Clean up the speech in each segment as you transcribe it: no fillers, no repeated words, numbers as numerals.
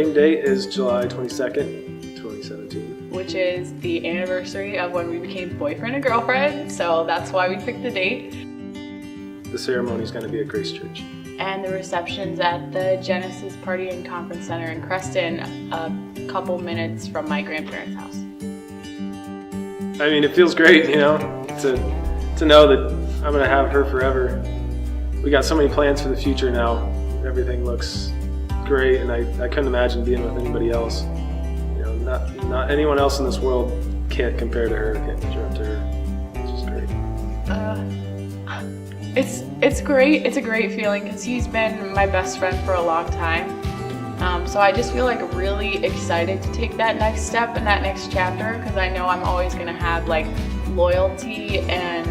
wedding date is July 22nd, 2017. Which is the anniversary of when we became boyfriend and girlfriend, so that's why we picked the date. The ceremony is going to be at Grace Church. And the reception's at the Genesis Party and Conference Center in Creston, a couple minutes from my grandparents' house. I mean, it feels great, you know, to know that I'm going to have her forever. We got so many plans for the future now. Everything looks great, and I couldn't imagine being with anybody else. You know, not anyone else in this world can't compare to her, can't measure up to her. It's just great. It's great. It's a great feeling because he's been my best friend for a long time. So I just feel like really excited to take that next step and that next chapter because I know I'm always going to have like loyalty, and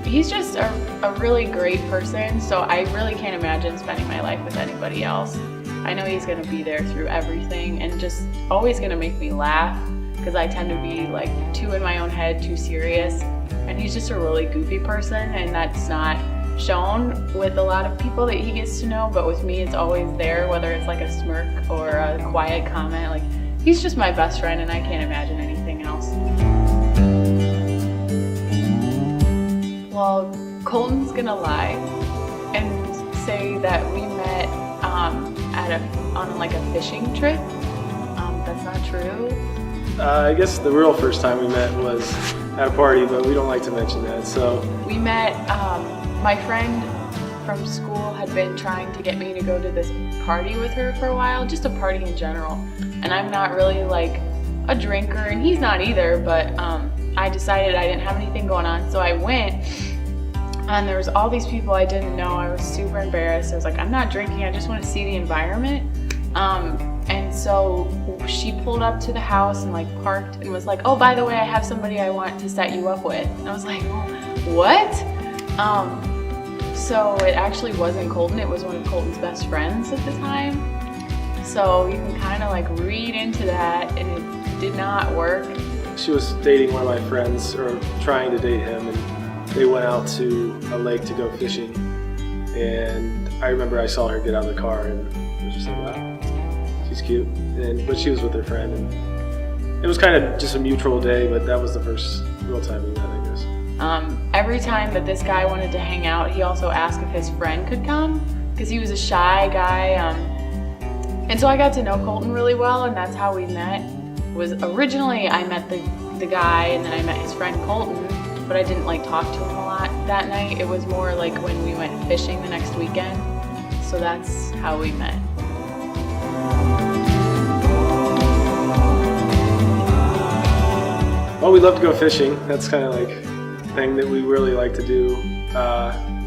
he's just a really great person, so I really can't imagine spending my life with anybody else. I know he's going to be there through everything and just always going to make me laugh because I tend to be like too in my own head, too serious, and he's just a really goofy person, and that's not shown with a lot of people that he gets to know, but with me it's always there, whether it's like a smirk or a quiet comment. Like, he's just my best friend and I can't imagine anything else. Well, Colton's gonna lie and say that we met on like a fishing trip. That's not true. I guess the real first time we met was at a party, but we don't like to mention that. So we met, my friend from school had been trying to get me to go to this party with her for a while, just a party in general. And I'm not really like a drinker, and he's not either, but I decided I didn't have anything going on, so I went, and there was all these people I didn't know. I was super embarrassed. I was like, I'm not drinking, I just want to see the environment. And so she pulled up to the house and like parked and was like, oh, by the way, I have somebody I want to set you up with. And I was like, what? So it actually wasn't Colton, it was one of Colton's best friends at the time. So you can kind of like read into that, and it did not work. She was dating one of my friends, or trying to date him, and they went out to a lake to go fishing. And I remember I saw her get out of the car and was just like, wow, she's cute. But she was with her friend, and it was kind of just a mutual day, but that was the first real time we met, I guess. Every time that this guy wanted to hang out, he also asked if his friend could come, because he was a shy guy. And so I got to know Colton really well, and that's how we met. Was originally I met the guy, and then I met his friend Colton, but I didn't like talk to him a lot that night. It was more like when we went fishing the next weekend. So that's how we met. Well, we love to go fishing. That's kind of like a thing that we really like to do.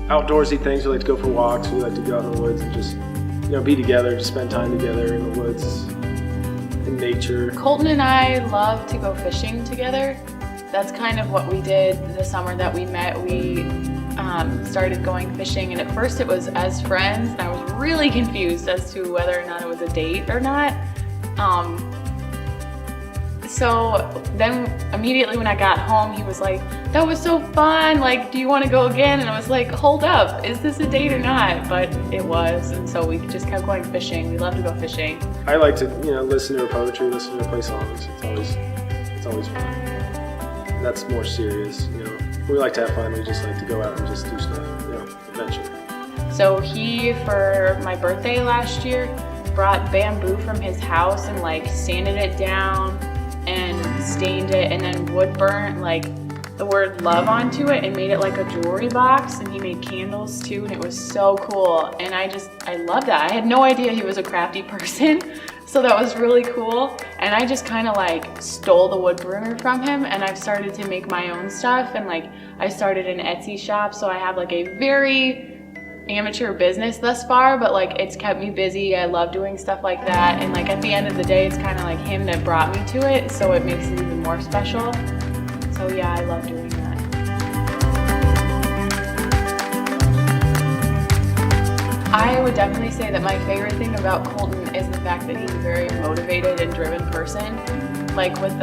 Outdoorsy things, we like to go for walks. We like to go out in the woods and just, you know, be together, just spend time together in the woods, in nature. Colton and I love to go fishing together. That's kind of what we did the summer that we met. We started going fishing, and at first it was as friends, and I was really confused as to whether or not it was a date or not. So then immediately when I got home, he was like, that was so fun, like, do you want to go again? And I was like, hold up, is this a date or not? But it was, and so we just kept going fishing. We love to go fishing. I like to, you know, listen to her poetry, listen to her play songs. It's always fun. And that's more serious, you know. We like to have fun, we just like to go out and just do stuff, you know, adventure. So he, for my birthday last year, brought bamboo from his house and like sanded it down and stained it, and then wood burnt like the word love onto it and made it like a jewelry box, and he made candles too, and it was so cool. And I love that. I had no idea he was a crafty person, so that was really cool. And I just kind of like stole the wood burner from him, and I've started to make my own stuff, and like I started an Etsy shop, so I have like a very amateur business thus far, but like it's kept me busy. I love doing stuff like that, and like at the end of the day, it's kind of like him that brought me to it, so it makes it even more special. So yeah, I love doing that. I would definitely say that my favorite thing about Colton is the fact that he's a very motivated and driven person. Like with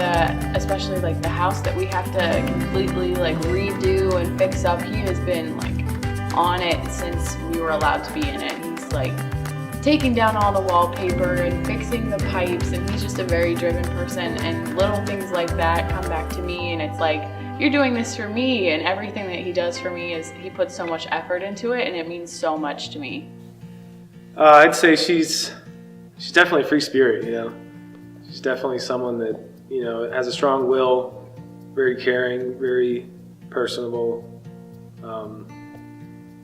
especially like the house that we have to completely like redo and fix up, he has been like on it since we were allowed to be in it. He's like taking down all the wallpaper and fixing the pipes, and he's just a very driven person, and little things like that come back to me, and it's like, you're doing this for me, and everything that he does for me is he puts so much effort into it, and it means so much to me. I'd say she's definitely a free spirit, you know. She's definitely someone that, you know, has a strong will, very caring, very personable.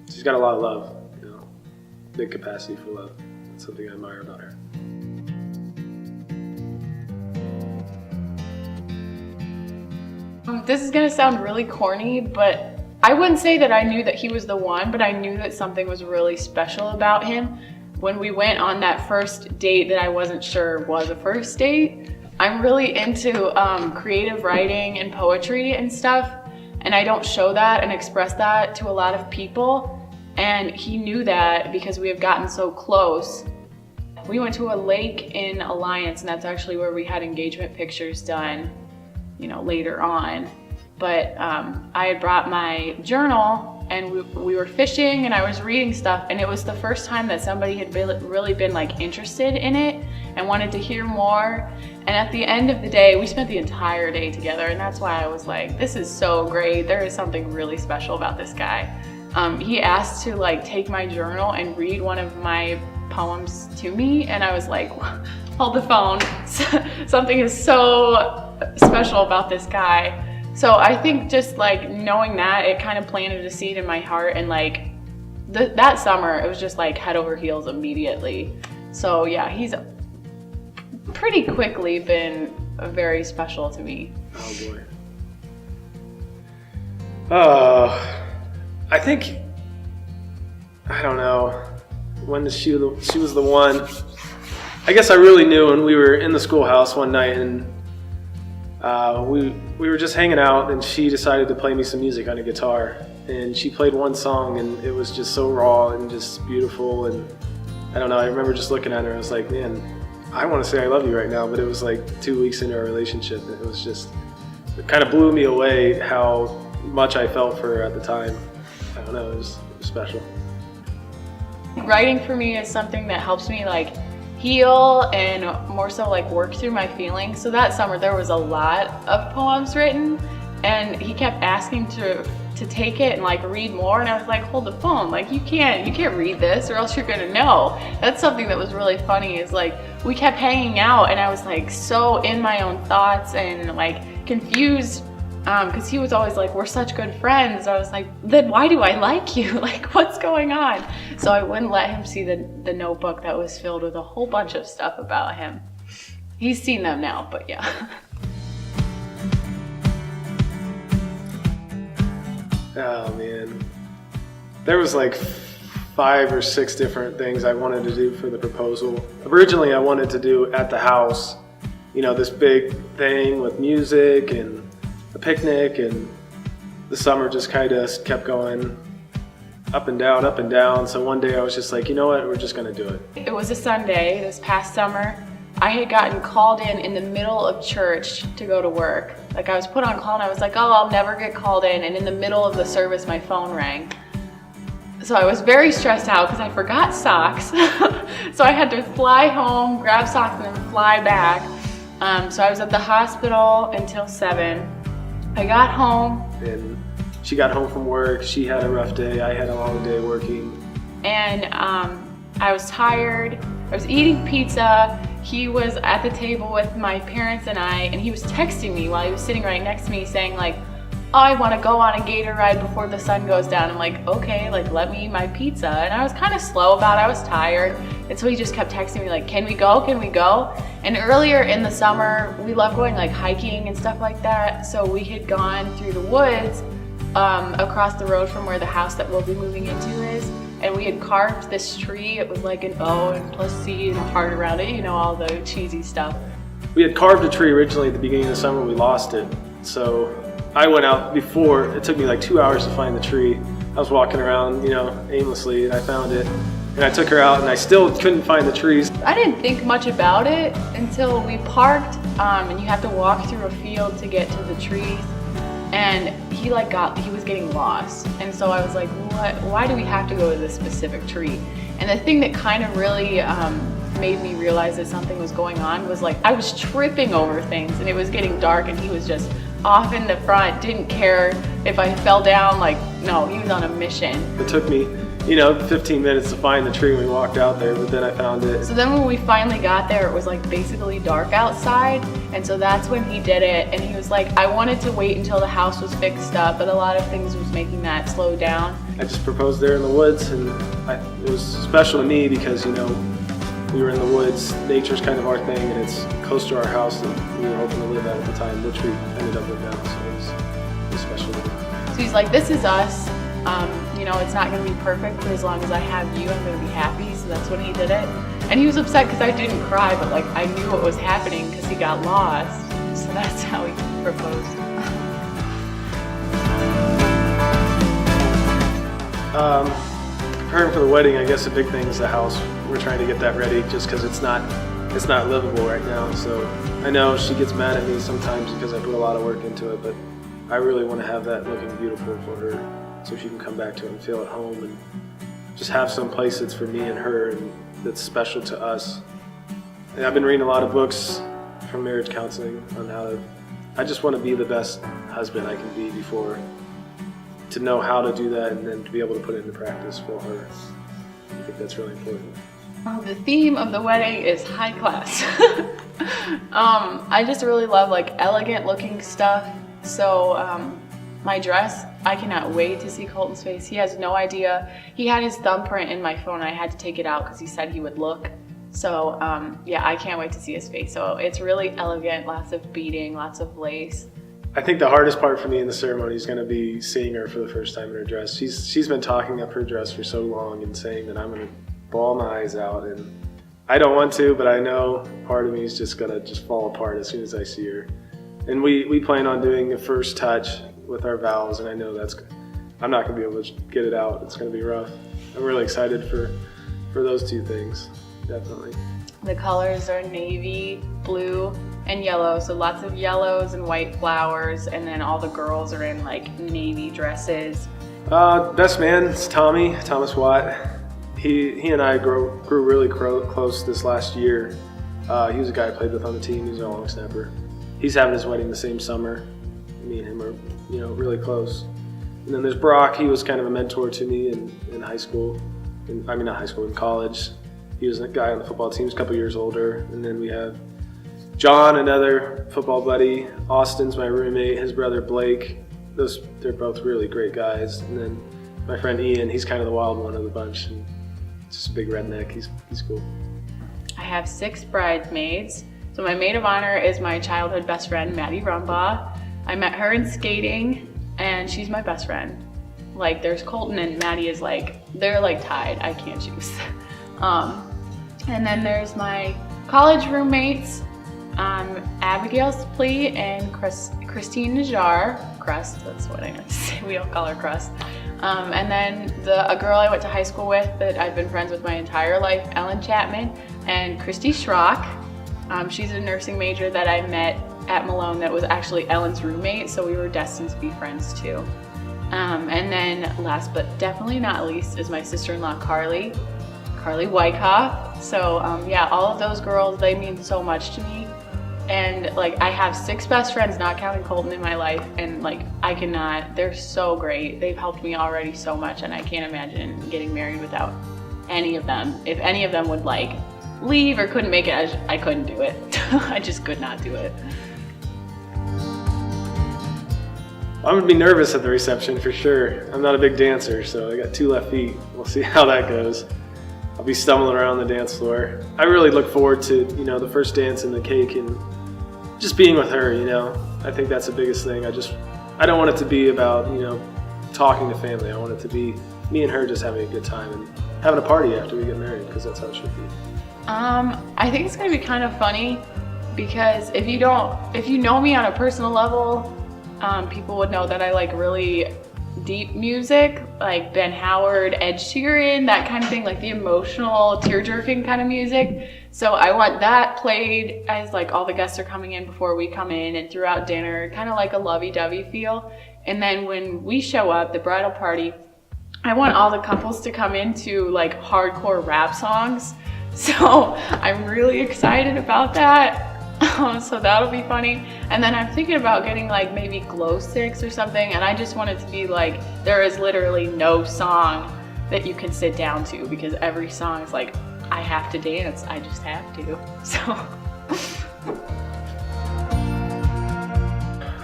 She's got a lot of love, you know, big capacity for love. That's something I admire about her. This is gonna sound really corny, but I wouldn't say that I knew that he was the one, but I knew that something was really special about him when we went on that first date that I wasn't sure was a first date. I'm really into creative writing and poetry and stuff, and I don't show that and express that to a lot of people, and he knew that because we have gotten so close. We went to a lake in Alliance, and that's actually where we had engagement pictures done, you know, later on. But I had brought my journal, and we were fishing, and I was reading stuff, and it was the first time that somebody had really been like interested in it and wanted to hear more. And at the end of the day, we spent the entire day together, and that's why I was like, this is so great. There is something really special about this guy. He asked to like take my journal and read one of my poems to me, and I was like, hold the phone. Something is so special about this guy. So I think just like knowing that, it kind of planted a seed in my heart, and like that summer it was just like head over heels immediately. So yeah, he's pretty quickly been very special to me. Oh boy. I think, I don't know, when she was the one. I guess I really knew when we were in the schoolhouse one night, and we were just hanging out, and she decided to play me some music on a guitar, and she played one song, and it was just so raw and just beautiful. And I don't know, I remember just looking at her and I was like, man, I want to say I love you right now, but it was like 2 weeks into our relationship, and it was just, it kind of blew me away how much I felt for her at the time. I don't know, it was special. Writing for me is something that helps me like heal and more so like work through my feelings. So that summer there was a lot of poems written, and he kept asking to take it and like read more, and I was like, hold the phone, like you can't read this or else you're gonna know. That's something that was really funny, is like we kept hanging out, and I was like so in my own thoughts and like confused, because he was always like, we're such good friends. I was like, then why do I like you? Like, what's going on? So I wouldn't let him see the notebook that was filled with a whole bunch of stuff about him. He's seen them now, but yeah. Oh man, there was like 5 or 6 different things I wanted to do for the proposal. Originally I wanted to do at the house, you know, this big thing with music and a picnic, and the summer just kind of kept going up and down, up and down. So one day I was just like, you know what, we're just gonna do it. It was a Sunday this past summer. I had gotten called in the middle of church to go to work. Like I was put on call, and I was like, oh, I'll never get called in. And in the middle of the service, my phone rang. So I was very stressed out because I forgot socks. So I had to fly home, grab socks, and then fly back. So I was at the hospital until 7. I got home. And she got home from work. She had a rough day. I had a long day working. And I was tired. I was eating pizza. He was at the table with my parents and I, and he was texting me while he was sitting right next to me saying like, oh, I want to go on a gator ride before the sun goes down. I'm like, okay, like let me eat my pizza. And I was kind of slow about it. I was tired. And so he just kept texting me like, can we go? Can we go? And earlier in the summer, we love going like hiking and stuff like that. So we had gone through the woods across the road from where the house that we'll be moving into is. And we had carved this tree. It was like an O and plus C and a heart around it, you know, all the cheesy stuff. We had carved a tree originally at the beginning of the summer. We lost it. So I went out before. It took me like 2 hours to find the tree. I was walking around, you know, aimlessly, and I found it. And I took her out, and I still couldn't find the trees. I didn't think much about it until we parked, and you have to walk through a field to get to the trees. And he was getting lost. And so I was like, why do we have to go to this specific tree? And the thing that kind of really made me realize that something was going on was like I was tripping over things and it was getting dark and he was just off in the front, didn't care if I fell down, like no, he was on a mission. It took me, 15 minutes to find the tree when we walked out there, but then I found it. So then when we finally got there, it was like basically dark outside, and so that's when he did it, and he was like, I wanted to wait until the house was fixed up, but a lot of things was making that slow down. I just proposed there in the woods, and it was special to me because, we were in the woods, nature's kind of our thing, and it's close to our house that we were hoping to live at the time, which we ended up with now, so it was special to me. So he's like, this is us. It's not going to be perfect, but as long as I have you, I'm going to be happy. So that's when he did it. And he was upset because I didn't cry, but like I knew what was happening because he got lost. So that's how he proposed. Preparing for the wedding, I guess a big thing is the house. We're trying to get that ready just because it's not livable right now. So I know she gets mad at me sometimes because I put a lot of work into it, but I really want to have that looking beautiful for her so she can come back to it and feel at home and just have some place that's for me and her and that's special to us. And I've been reading a lot of books from marriage counseling on I just want to be the best husband I can be before, to know how to do that and then to be able to put it into practice for her. I think that's really important. The theme of the wedding is high class. I just really love like elegant looking stuff. So my dress, I cannot wait to see Colton's face. He has no idea. He had his thumbprint in my phone. I had to take it out because he said he would look. So I can't wait to see his face. So it's really elegant, lots of beading, lots of lace. I think the hardest part for me in the ceremony is going to be seeing her for the first time in her dress. She's been talking up her dress for so long and saying that I'm going to bawl my eyes out, and I don't want to, but I know part of me is just going to just fall apart as soon as I see her. And we plan on doing a first touch with our vows, and I know I'm not going to be able to get it out. It's going to be rough. I'm really excited for those two things, definitely. The colors are navy, blue, and yellow, so lots of yellows and white flowers, and then all the girls are in like navy dresses. Best man is Thomas Watt. He and I grew really close this last year. He was a guy I played with on the team. He was a long snapper. He's having his wedding the same summer. Me and him are, really close. And then there's Brock. He was kind of a mentor to me in high school. In college. He was a guy on the football team, a couple years older. And then we have John, another football buddy. Austin's my roommate. His brother Blake. They're both really great guys. And then my friend Ian. He's kind of the wild one of the bunch. And just a big redneck. He's cool. I have 6 bridesmaids. So my maid of honor is my childhood best friend, Maddie Rumbaugh. I met her in skating, and she's my best friend. Like, there's Colton and Maddie is like, they're like tied. I can't choose. And then there's my college roommates, Abigail Splee and Christine Najjar. Crust, that's what I meant to say. We all call her Crust. And then a girl I went to high school with that I've been friends with my entire life, Ellen Chapman, and Christy Schrock. She's a nursing major that I met at Malone that was actually Ellen's roommate, so we were destined to be friends too. And then last but definitely not least is my sister-in-law Carly Wyckoff. So all of those girls, they mean so much to me. And like I have 6 best friends, not counting Colton, in my life, and like they're so great. They've helped me already so much, and I can't imagine getting married without any of them. If any of them would like leave or couldn't make it, I couldn't do it. I just could not do it. I'm gonna be nervous at the reception for sure. I'm not a big dancer, so I got 2 left feet. We'll see how that goes. I'll be stumbling around the dance floor. I really look forward to, the first dance and the cake and just being with her, I think that's the biggest thing. I don't want it to be about, talking to family. I want it to be me and her just having a good time and having a party after we get married, because that's how it should be. I think it's gonna be kind of funny because if you know me on a personal level, people would know that I like really deep music, like Ben Howard, Ed Sheeran, that kind of thing, like the emotional, tear-jerking kind of music. So I want that played as like all the guests are coming in before we come in and throughout dinner, kind of like a lovey-dovey feel. And then when we show up, the bridal party, I want all the couples to come into like hardcore rap songs. So I'm really excited about that. So that'll be funny. And then I'm thinking about getting like maybe glow sticks or something, and I just want it to be like there is literally no song that you can sit down to, because every song is like, I have to dance, I just have to. So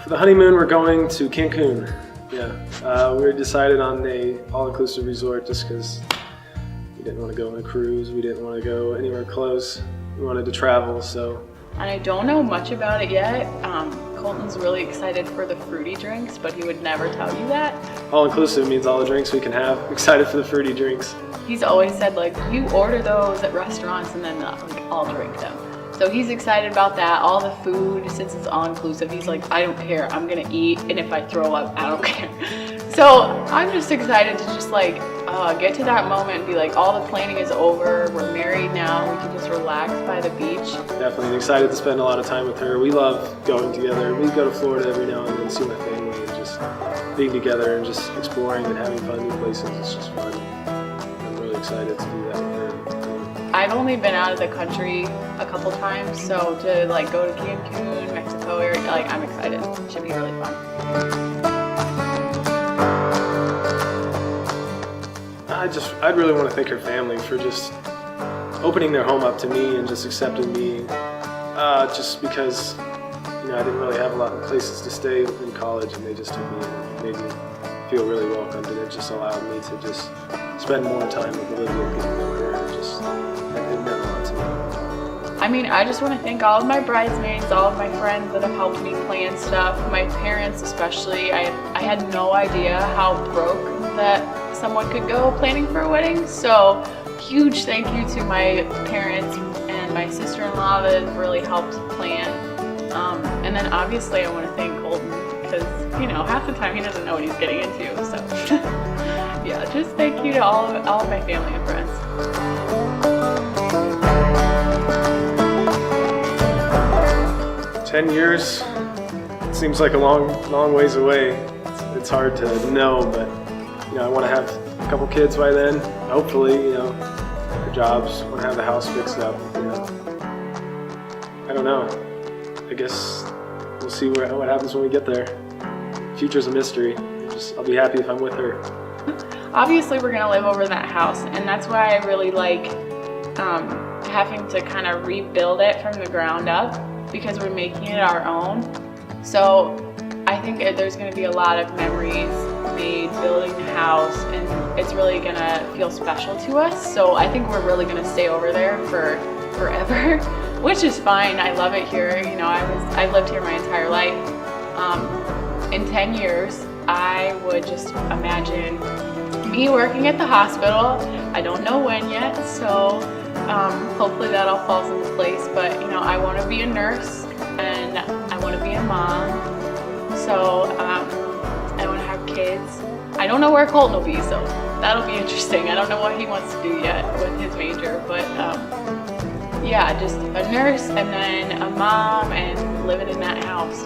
for the honeymoon, we're going to Cancun. Yeah, we decided on a all-inclusive resort just because we didn't want to go on a cruise, we didn't want to go anywhere close, we wanted to travel, so. And I don't know much about it yet. Colton's really excited for the fruity drinks, but he would never tell you that. All-inclusive means all the drinks we can have. I'm excited for the fruity drinks. He's always said, like, you order those at restaurants and then like, I'll drink them. So he's excited about that. All the food, since it's all-inclusive, he's like, I don't care, I'm gonna eat, and if I throw up, I don't care. So I'm just excited to just like get to that moment and be like, all the planning is over, we're married now, we can just relax by the beach. Definitely excited to spend a lot of time with her. We love going together. We go to Florida every now and then, see my family, and just being together and just exploring and having fun new places. It's just fun. I'm really excited to do that with her. I've only been out of the country a couple times, so to like go to Cancun, Mexico area, like I'm excited. It should be really fun. I'd really want to thank her family for just opening their home up to me and just accepting me, just because, you know, I didn't really have a lot of places to stay in college, and they just took me and made me feel really welcomed, and it just allowed me to just spend more time with Olivia and get to know her, and just, it meant a lot to me. I mean, I just want to thank all of my bridesmaids, all of my friends that have helped me plan stuff, my parents especially. I had no idea how broke that someone could go planning for a wedding, so huge thank you to my parents and my sister-in-law that really helped plan. And then obviously I want to thank Colton, because, you know, half the time he doesn't know what he's getting into, so yeah, just thank you to all of my family and friends. "10 years seems like a long ways away. It's hard to know, but you know, I want to have a couple kids by then. Hopefully, you know, their jobs. Want to have the house fixed up. You know, I don't know. I guess we'll see what happens when we get there. Future's a mystery. I'll be happy if I'm with her. Obviously, we're gonna live over in that house, and that's why I really like having to kind of rebuild it from the ground up, because we're making it our own. So I think there's going to be a lot of memories made building the house, and it's really going to feel special to us. So I think we're really going to stay over there for forever, which is fine. I love it here. You know, I've lived here my entire life. In 10 years, I would just imagine me working at the hospital. I don't know when yet, so hopefully that all falls into place. But you know, I want to be a nurse, and I want to be a mom. So I want to have kids. I don't know where Colton will be, so that'll be interesting. I don't know what he wants to do yet with his major, but yeah, just a nurse and then a mom and living in that house.